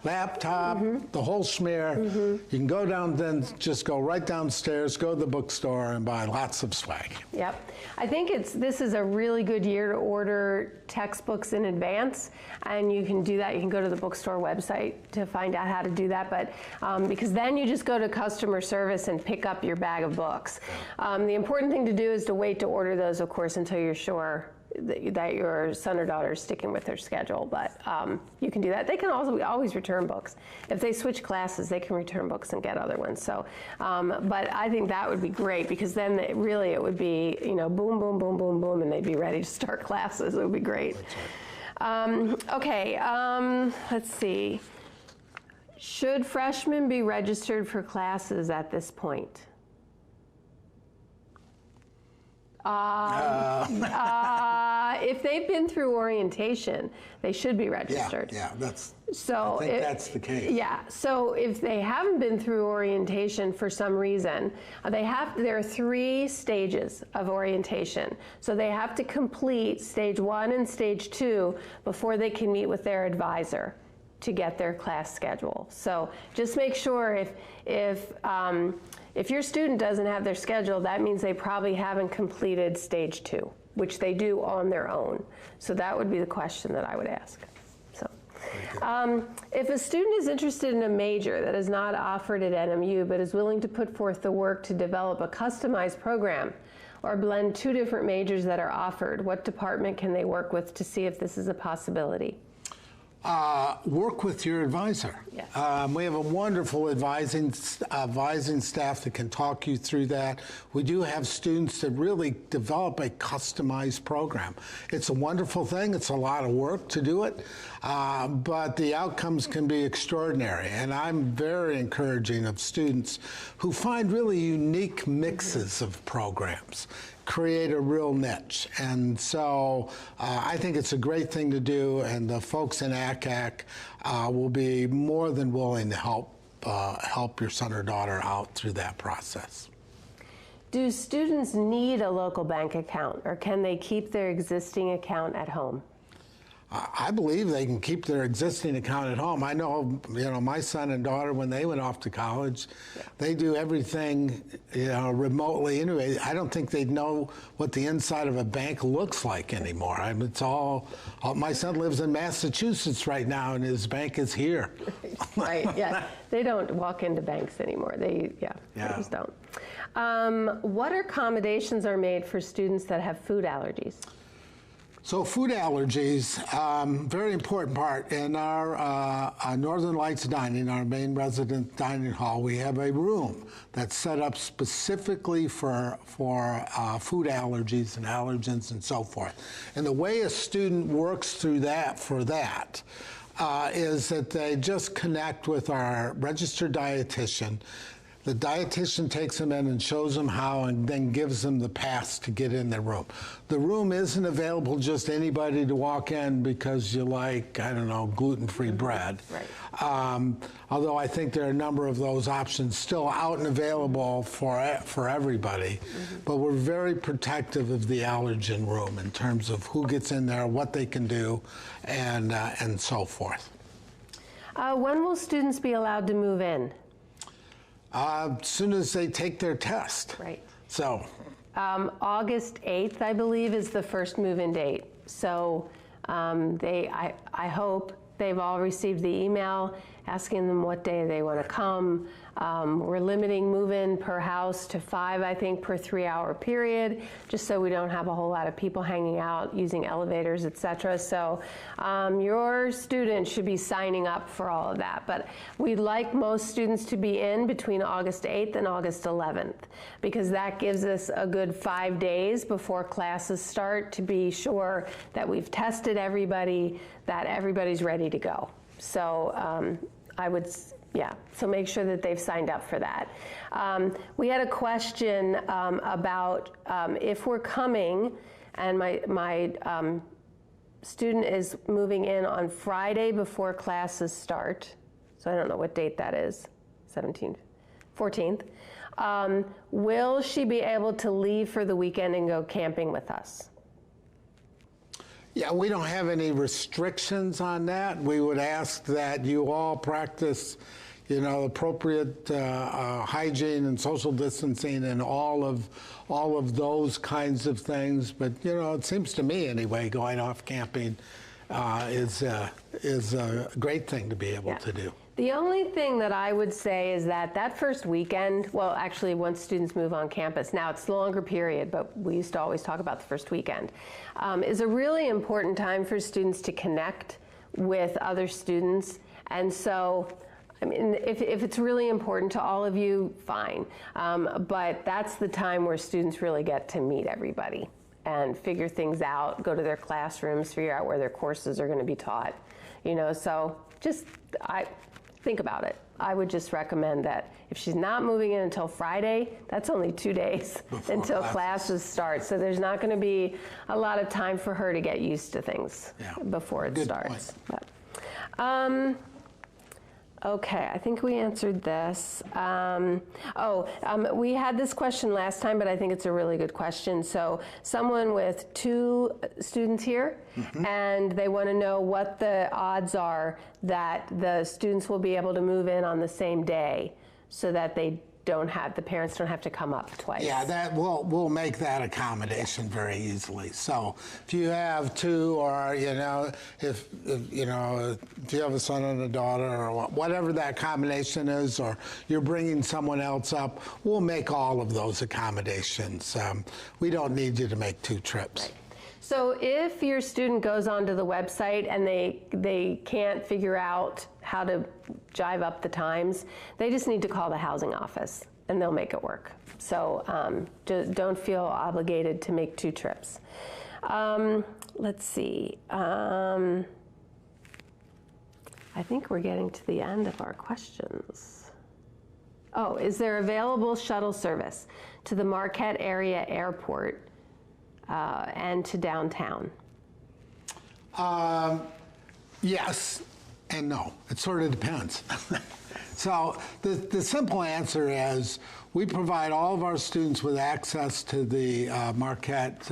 laptop, the whole schmear. You can go down, then just go right downstairs, go to the bookstore and buy lots of swag. Yep. I think this is a really good year to order textbooks in advance, and you can do that. You can go to the bookstore website to find out how to do that, but because then you just go to customer service and pick up your bag of books. The important thing to do is to wait to order those, of course, until you're sure that your son or daughter is sticking with their schedule, but you can do that. They can also always return books. If they switch classes, they can return books and get other ones. So, but I think that would be great, because then it would be, boom, boom, boom, boom, boom, and they'd be ready to start classes. It would be great. Okay, let's see. Should freshmen be registered for classes at this point? If they've been through orientation, they should be registered. Yeah, I think that's the case. Yeah, so if they haven't been through orientation for some reason, there are 3 stages of orientation. So they have to complete stage 1 and stage 2 before they can meet with their advisor to get their class schedule. So just make sure if your student doesn't have their schedule, that means they probably haven't completed stage 2, which they do on their own. So that would be the question that I would ask. So, if a student is interested in a major that is not offered at NMU but is willing to put forth the work to develop a customized program or blend 2 different majors that are offered, what department can they work with to see if this is a possibility? Work with your advisor. Yes. We have a wonderful advising staff that can talk you through that. We do have students that really develop a customized program. It's a wonderful thing. It's a lot of work to do it, but the outcomes can be extraordinary. And I'm very encouraging of students who find really unique mixes of programs, create a real niche. And so I think it's a great thing to do, and the folks in ACAC will be more than willing to help your son or daughter out through that process. Do students need a local bank account, or can they keep their existing account at home? I believe they can keep their existing account at home. I know, my son and daughter, when they went off to college, they do everything, remotely anyway. I don't think they'd know what the inside of a bank looks like anymore. I mean, it's all my son lives in Massachusetts right now, and his bank is here. Right, yeah. They don't walk into banks anymore. They just don't. What accommodations are made for students that have food allergies? So food allergies, very important part. In our Northern Lights Dining, our main resident dining hall, we have a room that's set up specifically for food allergies and allergens and so forth. And the way a student works through that is that they just connect with our registered dietitian. The dietitian takes them in and shows them how, and then gives them the pass to get in the room. The room isn't available just anybody to walk in because you like, I don't know, gluten-free bread. Right. Although I think there are a number of those options still out and available for everybody. But we're very protective of the allergen room in terms of who gets in there, what they can do, and so forth. When will students be allowed to move in? As soon as they take their test. Right. So. August 8th, I believe, is the first move-in date. So I hope they've all received the email asking them what day they want to come. We're limiting move-in per house to 5, I think, per 3-hour period, just so we don't have a whole lot of people hanging out using elevators, etc. So your students should be signing up for all of that. But we'd like most students to be in between August 8th and August 11th, because that gives us a good 5 days before classes start to be sure that we've tested everybody, that everybody's ready to go. So so make sure that they've signed up for that. We had a question about if we're coming, and my student is moving in on Friday before classes start, so I don't know what date that is, 17th, 14th. Will she be able to leave for the weekend and go camping with us? Yeah, we don't have any restrictions on that. We would ask that you all practice, appropriate hygiene and social distancing and all of those kinds of things. But it seems to me anyway, going off camping is a great thing to be able to do. The only thing that I would say is that first weekend, well, actually, once students move on campus, now it's a longer period, but we used to always talk about the first weekend, is a really important time for students to connect with other students. And so, I mean, if it's really important to all of you, fine. But that's the time where students really get to meet everybody and figure things out, go to their classrooms, figure out where their courses are going to be taught. So just, think about it. I would just recommend that if she's not moving in until Friday, that's only 2 days until classes start. So there's not going to be a lot of time for her to get used to things before it starts. But, okay, I think we answered this. We had this question last time, but I think it's a really good question. So someone with 2 students here, and they want to know what the odds are that the students will be able to move in on the same day so that the parents don't have to come up twice. Yeah, we'll make that accommodation very easily. So if you have 2, or if you have a son and a daughter, or whatever that combination is, or you're bringing someone else up, we'll make all of those accommodations. We don't need you to make 2 trips. Right. So if your student goes onto the website and they can't figure out how to jive up the times, they just need to call the housing office and they'll make it work. So don't feel obligated to make 2 trips. Let's see. I think we're getting to the end of our questions. Oh, is there available shuttle service to the Marquette area airport and to downtown? Yes and no. It sort of depends. So the simple answer is we provide all of our students with access to the Marquette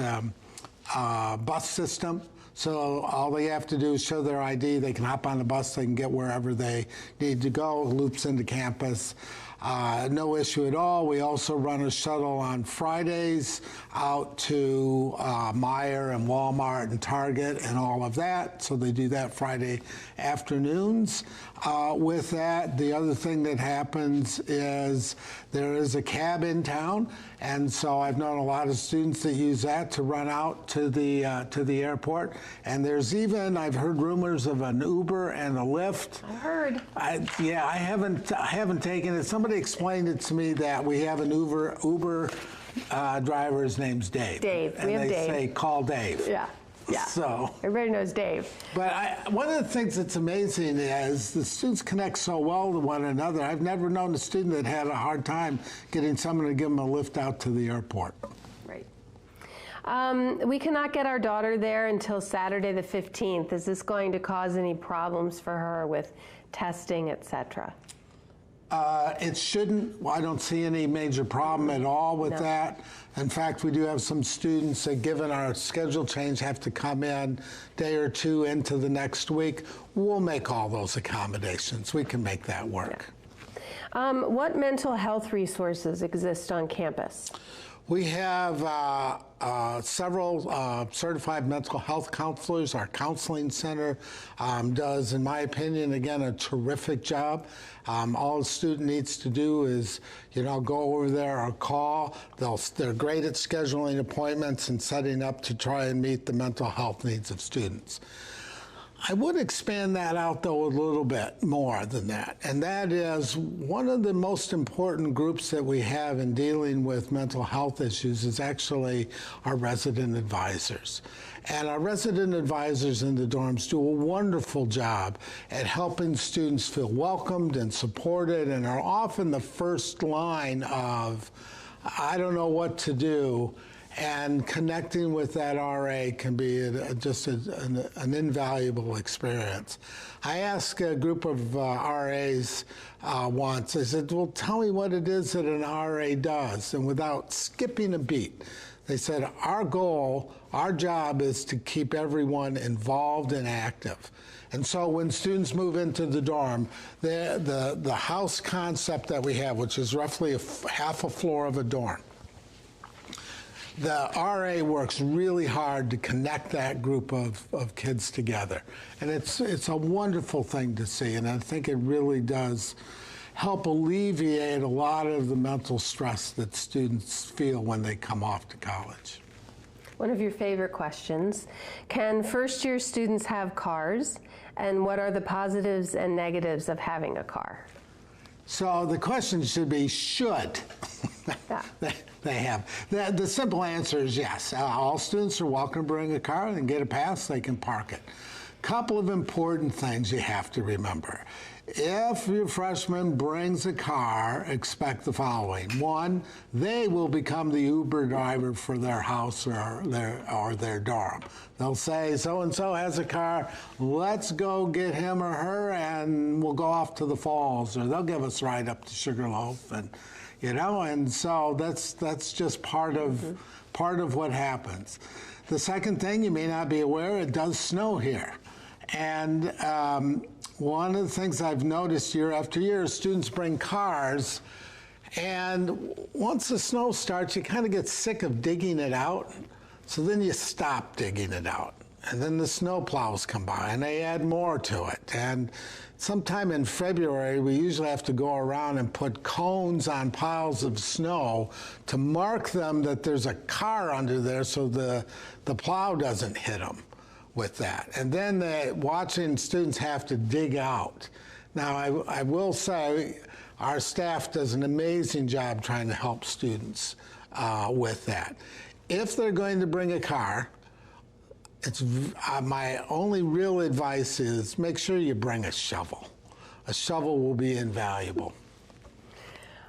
bus system. So all they have to do is show their ID. They can hop on the bus. They can get wherever they need to go. Loops into campus. No issue at all. We also run a shuttle on Fridays out to Meijer and Walmart and Target and all of that. So they do that Friday afternoons. With that, the other thing that happens is there is a cab in town, and so I've known a lot of students that use that to run out to the airport. And there's even, I've heard rumors of an Uber and a Lyft. I heard. Yeah, I haven't taken it. Somebody explained it to me that we have an Uber driver. His name's Dave. Dave. And we have they Dave. say call Dave. Yeah. Yeah. So everybody knows Dave. But one of the things that's amazing is the students connect so well to one another. I've never known a student that had a hard time getting someone to give them a lift out to the airport. Right. We cannot get our daughter there until Saturday the 15th. Is this going to cause any problems for her with testing, et cetera? It shouldn't. I don't see any major problem at all with that. In fact, we do have some students that, given our schedule change, have to come in a day or two into the next week. We'll make all those accommodations. We can make that work. Yeah. What mental health resources exist on campus? We have several certified mental health counselors. Our counseling center does, in my opinion, again, a terrific job. All a student needs to do is, go over there or call. They're great at scheduling appointments and setting up to try and meet the mental health needs of students. I would expand that out, though, a little bit more than that. And that is one of the most important groups that we have in dealing with mental health issues is actually our resident advisors. And our resident advisors in the dorms do a wonderful job at helping students feel welcomed and supported, and are often the first line of, I don't know what to do. And connecting with that RA can be just an invaluable experience. I asked a group of RAs once, I said, well, tell me what it is that an RA does. And without skipping a beat, they said, our goal, our job is to keep everyone involved and active. And so when students move into the dorm, the house concept that we have, which is roughly half a floor of a dorm, the RA works really hard to connect that group of kids together. And it's a wonderful thing to see, and I think it really does help alleviate a lot of the mental stress that students feel when they come off to college. One of your favorite questions. Can first-year students have cars, and what are the positives and negatives of having a car? So the question should be, should Yeah. they have? The simple answer is yes. All students are welcome to bring a car and get a pass. They can park it. Couple of important things you have to remember. If your freshman brings a car, expect the following. One, they will become the Uber driver for their house or their dorm. They'll say, so-and-so has a car, let's go get him or her and we'll go off to the falls, or they'll give us a ride up to Sugarloaf, and and so that's just part of what happens. The second thing, you may not be aware, it does snow here. And one of the things I've noticed year after year is students bring cars, and once the snow starts, you kind of get sick of digging it out, so then you stop digging it out. And then the snow plows come by, and they add more to it. And sometime in February, we usually have to go around and put cones on piles of snow to mark them that there's a car under there so the plow doesn't hit them with that. And then watching students have to dig out. Now, I will say our staff does an amazing job trying to help students with that. If they're going to bring a car, my only real advice is make sure you bring a shovel. A shovel will be invaluable.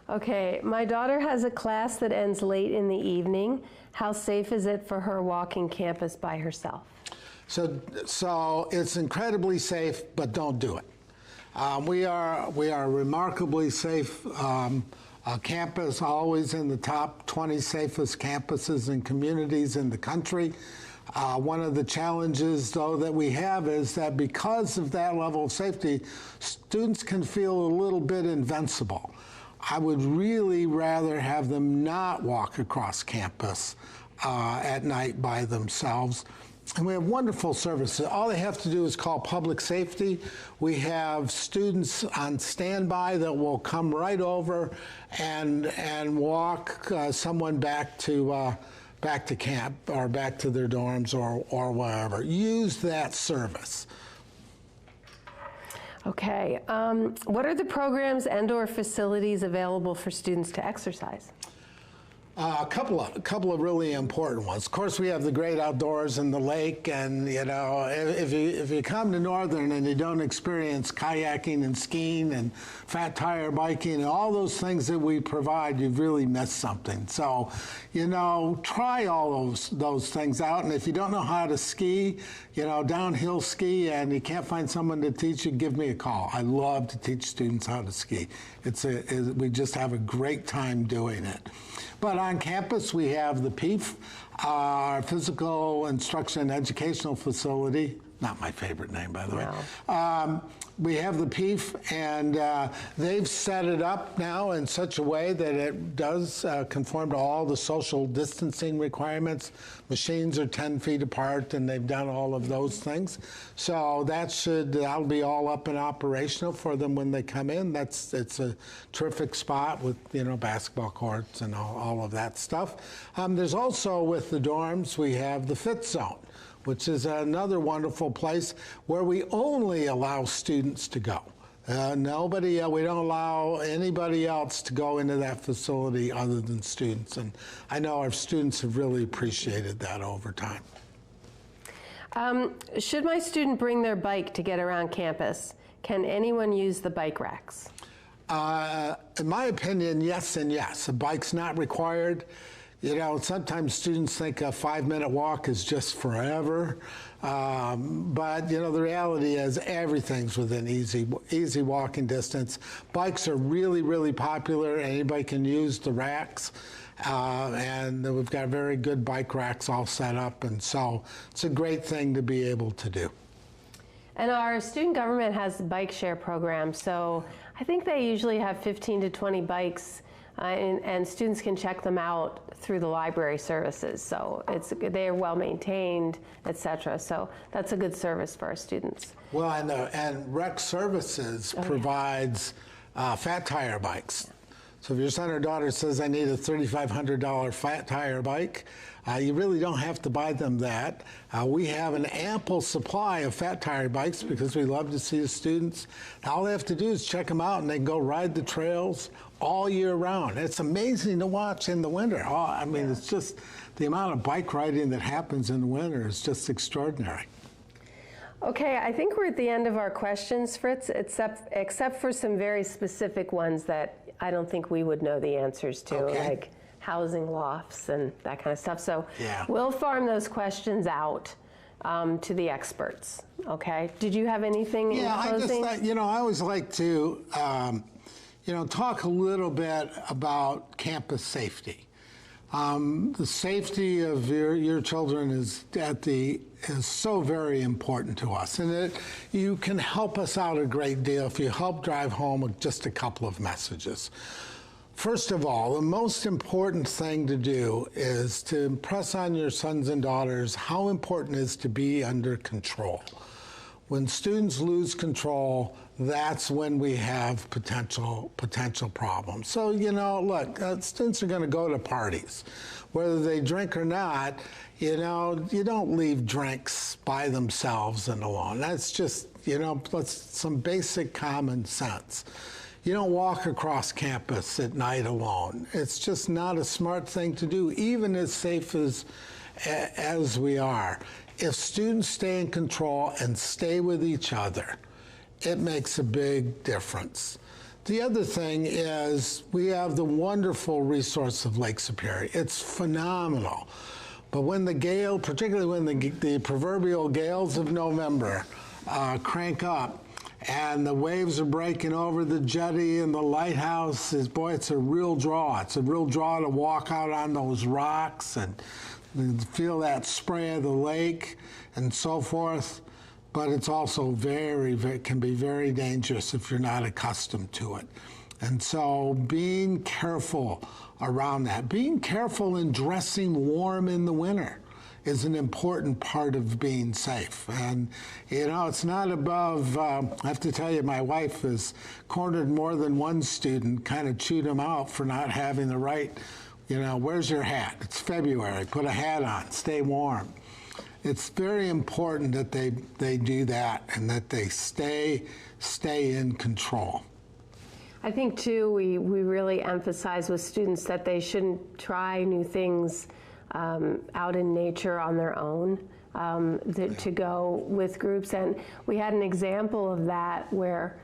Okay, my daughter has a class that ends late in the evening. How safe is it for her walking campus by herself? So it's incredibly safe, but don't do it. We are a remarkably safe campus, always in the top 20 safest campuses and communities in the country. One of the challenges, though, that we have is that because of that level of safety, students can feel a little bit invincible. I would really rather have them not walk across campus at night by themselves. And we have wonderful services. All they have to do is call public safety. We have students on standby that will come right over and walk someone back to camp or back to their dorms or wherever. Use that service. Okay. What are the programs and/or facilities available for students to exercise? A couple of really important ones. Of course, we have the great outdoors and the lake, and if you come to Northern and you don't experience kayaking and skiing and fat tire biking and all those things that we provide, you've really missed something. So, try all those things out. And if you don't know how to ski, downhill ski, and you can't find someone to teach you, give me a call. I love to teach students how to ski. We just have a great time doing it. But on campus, we have the PEEF, our Physical Instruction and Educational Facility. Not my favorite name, by the way. We have the PEEF, and they've set it up now in such a way that it does conform to all the social distancing requirements. Machines are 10 feet apart, and they've done all of those things. So that'll be all up and operational for them when they come in. It's a terrific spot with basketball courts and all of that stuff. There's also, with the dorms, we have the Fit Zone, which is another wonderful place where we only allow students to go. We don't allow anybody else to go into that facility other than students. And I know our students have really appreciated that over time. Should my student bring their bike to get around campus? Can anyone use the bike racks? In my opinion, yes and yes. A bike's not required. Sometimes students think a 5-minute walk is just forever, but the reality is everything's within easy walking distance. Bikes are really, really popular. Anybody can use the racks, and we've got very good bike racks all set up, and so it's a great thing to be able to do. And our student government has a bike share program, so I think they usually have 15 to 20 bikes. And students can check them out through the library services. So they are well maintained, et cetera. So that's a good service for our students. Well, and Rec Services provides fat tire bikes. So if your son or daughter says, I need a $3,500 fat tire bike, you really don't have to buy them that. We have an ample supply of fat tire bikes because we love to see the students. All they have to do is check them out, and they can go ride the trails all year round. It's amazing to watch in the winter. It's just the amount of bike riding that happens in the winter is just extraordinary. Okay, I think we're at the end of our questions, Fritz, except for some very specific ones that I don't think we would know the answers to, like housing lofts and that kind of stuff. So we'll farm those questions out to the experts. Okay. Did you have anything in closing? I always like to talk a little bit about campus safety. The safety of your children is so very important to us, and you can help us out a great deal if you help drive home with just a couple of messages. First of all, the most important thing to do is to impress on your sons and daughters how important it is to be under control. When students lose control, that's when we have potential problems. So, look, students are going to go to parties. Whether they drink or not, you don't leave drinks by themselves and alone. That's just, that's some basic common sense. You don't walk across campus at night alone. It's just not a smart thing to do, even as safe as we are. If students stay in control and stay with each other, it makes a big difference. The other thing is we have the wonderful resource of Lake Superior. It's phenomenal. But when the gale, particularly when the proverbial gales of November crank up, and the waves are breaking over the jetty and the lighthouse, it's a real draw. It's a real draw to walk out on those rocks, and feel that spray of the lake and so forth, but it's also can be very dangerous if you're not accustomed to it. And so being careful around that, being careful in dressing warm in the winter is an important part of being safe. And, you know, it's not above, I have to tell you, my wife has cornered more than one student, kind of chewed him out for not having the right, you know, where's your hat? It's February, put a hat on, stay warm. It's very important that they do that and that they stay in control. I think, too, we really emphasize with students that they shouldn't try new things out in nature on their own, to go with groups. And we had an example of that where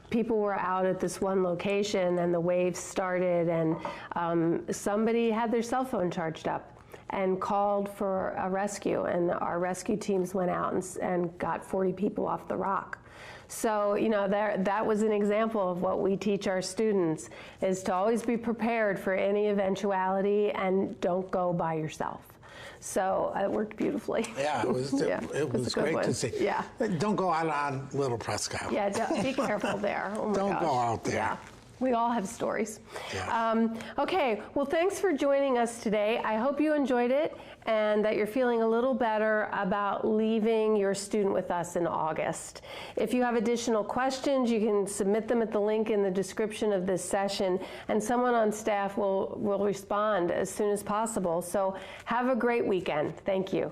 people were out at this one location and the waves started, and somebody had their cell phone charged up and called for a rescue, and our rescue teams went out and got 40 people off the rock. So, you know, that was an example of what we teach our students, is to always be prepared for any eventuality and don't go by yourself. So it worked beautifully. Yeah, it was great to see. Yeah. Don't go out on Little Prescott. Yeah, be careful there. Oh my Don't gosh. go out there. Yeah. We all have stories. Yeah. Okay, well, thanks for joining us today. I hope you enjoyed it and that you're feeling a little better about leaving your student with us in August. If you have additional questions, you can submit them at the link in the description of this session, and someone on staff will respond as soon as possible. So have a great weekend. Thank you.